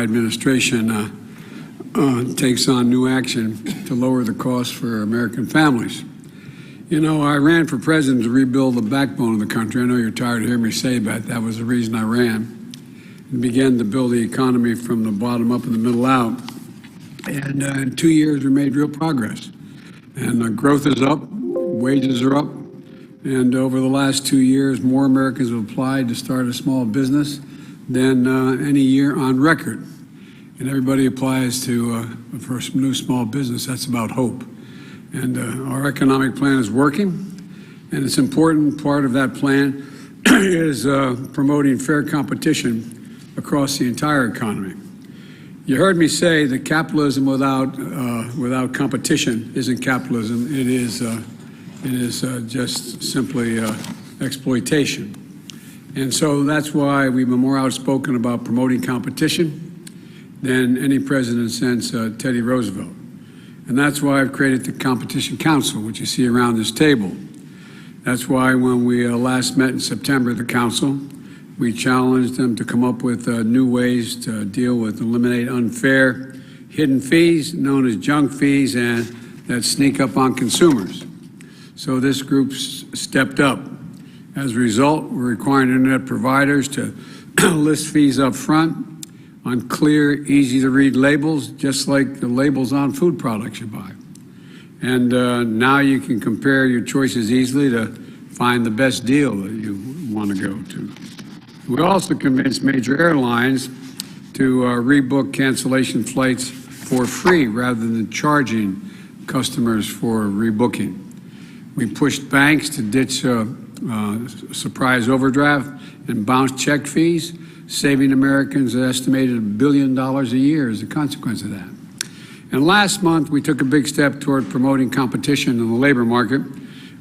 administration takes on new action to lower the cost for American families. You know, I ran for president to rebuild the backbone of the country. I know you're tired of hearing me say that. That was the reason I ran. And began to build the economy from the bottom up and the middle out. And in 2 years, we made real progress. And growth is up, wages are up. And over the last 2 years, more Americans have applied to start a small business than any year on record. And everybody applies for some new small business. That's about hope. And our economic plan is working. And it's important part of that plan is promoting fair competition across the entire economy. You heard me say that capitalism without competition isn't capitalism. It is just simply exploitation. And so that's why we've been more outspoken about promoting competition than any president since Teddy Roosevelt. And that's why I've created the Competition Council, which you see around this table. That's why when we last met in September at the Council, we challenged them to come up with new ways to deal with, eliminate unfair hidden fees, known as junk fees, and that sneak up on consumers. So this group stepped up. As a result, we're requiring internet providers to list fees up front on clear, easy-to-read labels, just like the labels on food products you buy. And now you can compare your choices easily to find the best deal that you want to go to. We also convinced major airlines to rebook cancellation flights for free rather than charging customers for rebooking. We pushed banks to ditch surprise overdraft and bounce check fees, saving Americans an estimated $1 billion a year as a consequence of that. And last month, we took a big step toward promoting competition in the labor market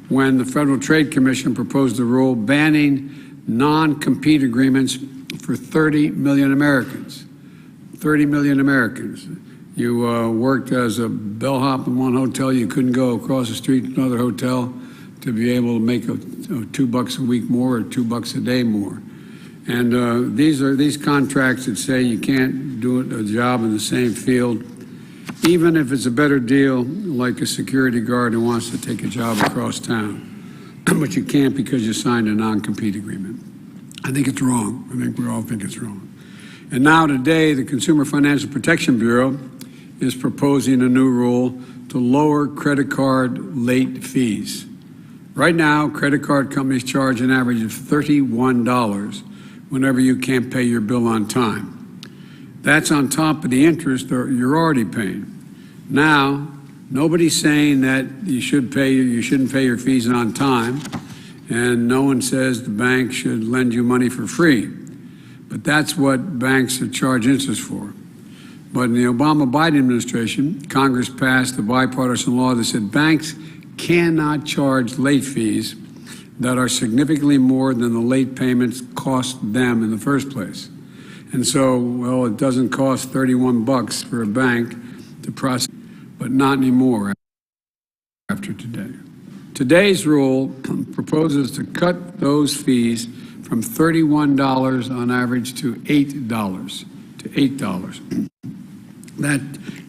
when the Federal Trade Commission proposed a rule banning non-compete agreements for 30 million Americans. 30 million Americans. You worked as a bellhop in one hotel, you couldn't go across the street to another hotel to be able to make $2 a week more or $2 a day more. And these contracts that say you can't do a job in the same field, even if it's a better deal, like a security guard who wants to take a job across town. But you can't because you signed a non-compete agreement. I think it's wrong. I think we all think it's wrong. And now today, the Consumer Financial Protection Bureau is proposing a new rule to lower credit card late fees. Right now, credit card companies charge an average of $31 whenever you can't pay your bill on time. That's on top of the interest that you're already paying. Now, nobody's saying that you shouldn't pay your fees on time, and no one says the bank should lend you money for free. But that's what banks charge interest for. But in the Obama-Biden administration, Congress passed a bipartisan law that said banks cannot charge late fees that are significantly more than the late payments cost them in the first place. And so, well, it doesn't cost $31 for a bank to process, but not anymore after today. Today's rule proposes to cut those fees from $31 on average to $8. That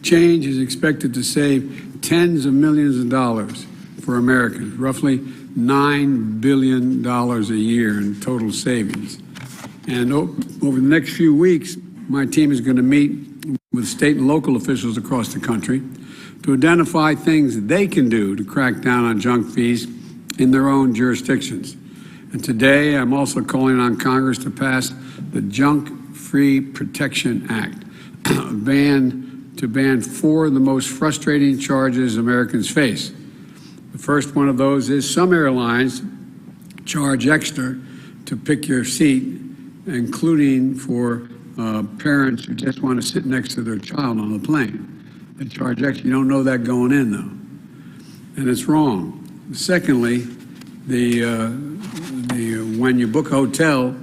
change is expected to save tens of millions of dollars for Americans, roughly $9 billion a year in total savings. And over the next few weeks, my team is going to meet with state and local officials across the country to identify things they can do to crack down on junk fees in their own jurisdictions. And today, I'm also calling on Congress to pass the Junk Free Protection Act, to ban 4 of the most frustrating charges Americans face. The first one of those is some airlines charge extra to pick your seat, including for parents who just want to sit next to their child on the plane. They charge extra. You don't know that going in, though, and it's wrong. Secondly, when you book a hotel,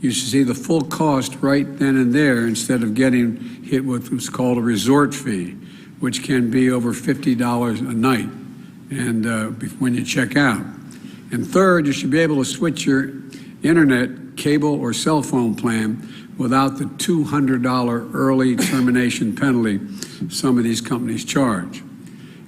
you should see the full cost right then and there instead of getting hit with what's called a resort fee, which can be over $50 a night and when you check out. And third, you should be able to switch your internet, cable, or cell phone plan without the $200 early termination penalty some of these companies charge.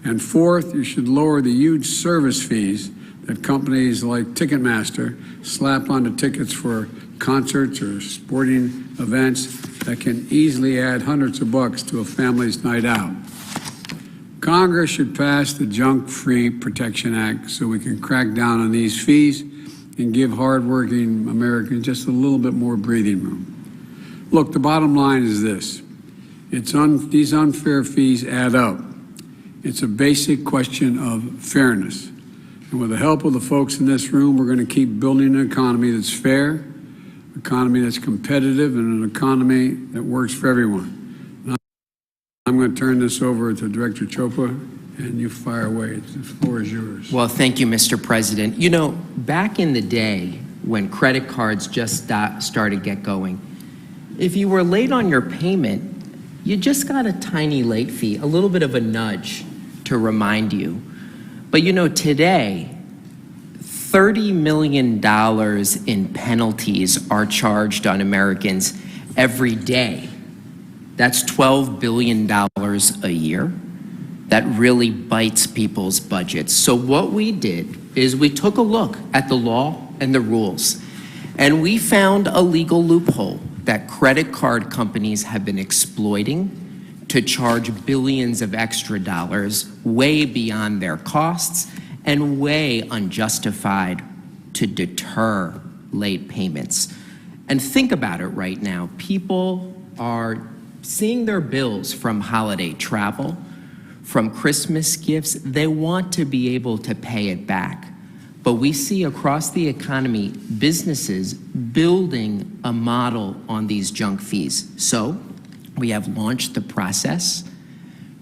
And fourth, you should lower the huge service fees that companies like Ticketmaster slap onto tickets for concerts or sporting events that can easily add hundreds of bucks to a family's night out. Congress should pass the Junk-Free Protection Act so we can crack down on these fees and give hardworking Americans just a little bit more breathing room. Look, the bottom line is this. These unfair fees add up. It's a basic question of fairness. And with the help of the folks in this room, we're going to keep building an economy that's fair, an economy that's competitive, and an economy that works for everyone. Now, I'm going to turn this over to Director Chopra, and you fire away. The floor is yours. Well, thank you, Mr. President. You know, back in the day when credit cards just started get going, if you were late on your payment, you just got a tiny late fee, a little bit of a nudge to remind you. But you know, today, $30 million in penalties are charged on Americans every day. That's $12 billion a year. That really bites people's budgets. So what we did is we took a look at the law and the rules, and we found a legal loophole that credit card companies have been exploiting to charge billions of extra dollars way beyond their costs and way unjustified to deter late payments. And think about it right now. People are seeing their bills from holiday travel, from Christmas gifts. They want to be able to pay it back. But we see across the economy businesses building a model on these junk fees. So we have launched the process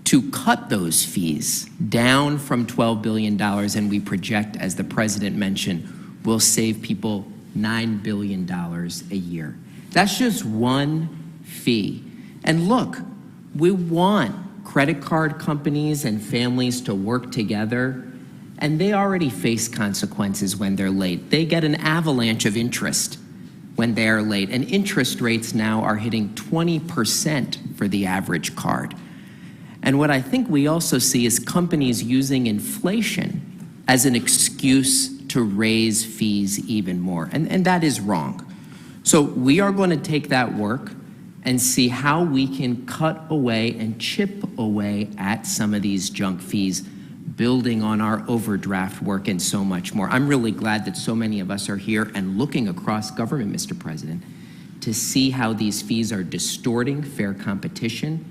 to cut those fees down from $12 billion, and we project, as the President mentioned, will save people $9 billion a year. That's just one fee. And look, we want credit card companies and families to work together, and they already face consequences when they're late. They get an avalanche of interest when they are late, and interest rates now are hitting 20% for the average card. And what I think we also see is companies using inflation as an excuse to raise fees even more, and that is wrong. So we are going to take that work and see how we can cut away and chip away at some of these junk fees, building on our overdraft work and so much more. I'm really glad that so many of us are here and looking across government, Mr. President, to see how these fees are distorting fair competition.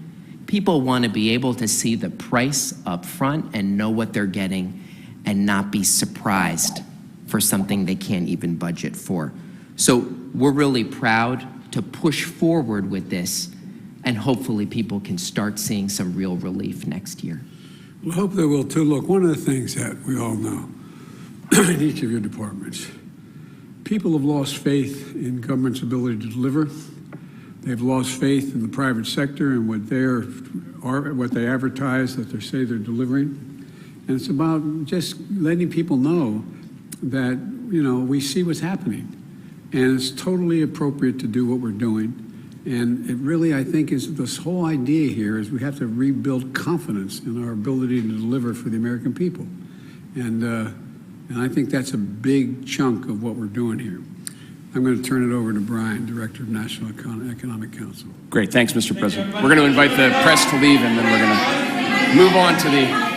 People want to be able to see the price up front and know what they're getting and not be surprised for something they can't even budget for. So we're really proud to push forward with this, and hopefully people can start seeing some real relief next year. Well, I hope they will too. Look, one of the things that we all know in each of your departments, people have lost faith in government's ability to deliver. They've lost faith in the private sector and what they advertise that they say they're delivering. And it's about just letting people know that, you know, we see what's happening. And it's totally appropriate to do what we're doing. And it really, I think, is this whole idea here is we have to rebuild confidence in our ability to deliver for the American people. And I think that's a big chunk of what we're doing here. I'm going to turn it over to Brian, Director of National Economic Council. Great. Thanks, Mr. President. We're going to invite the press to leave, and then we're going to move on to the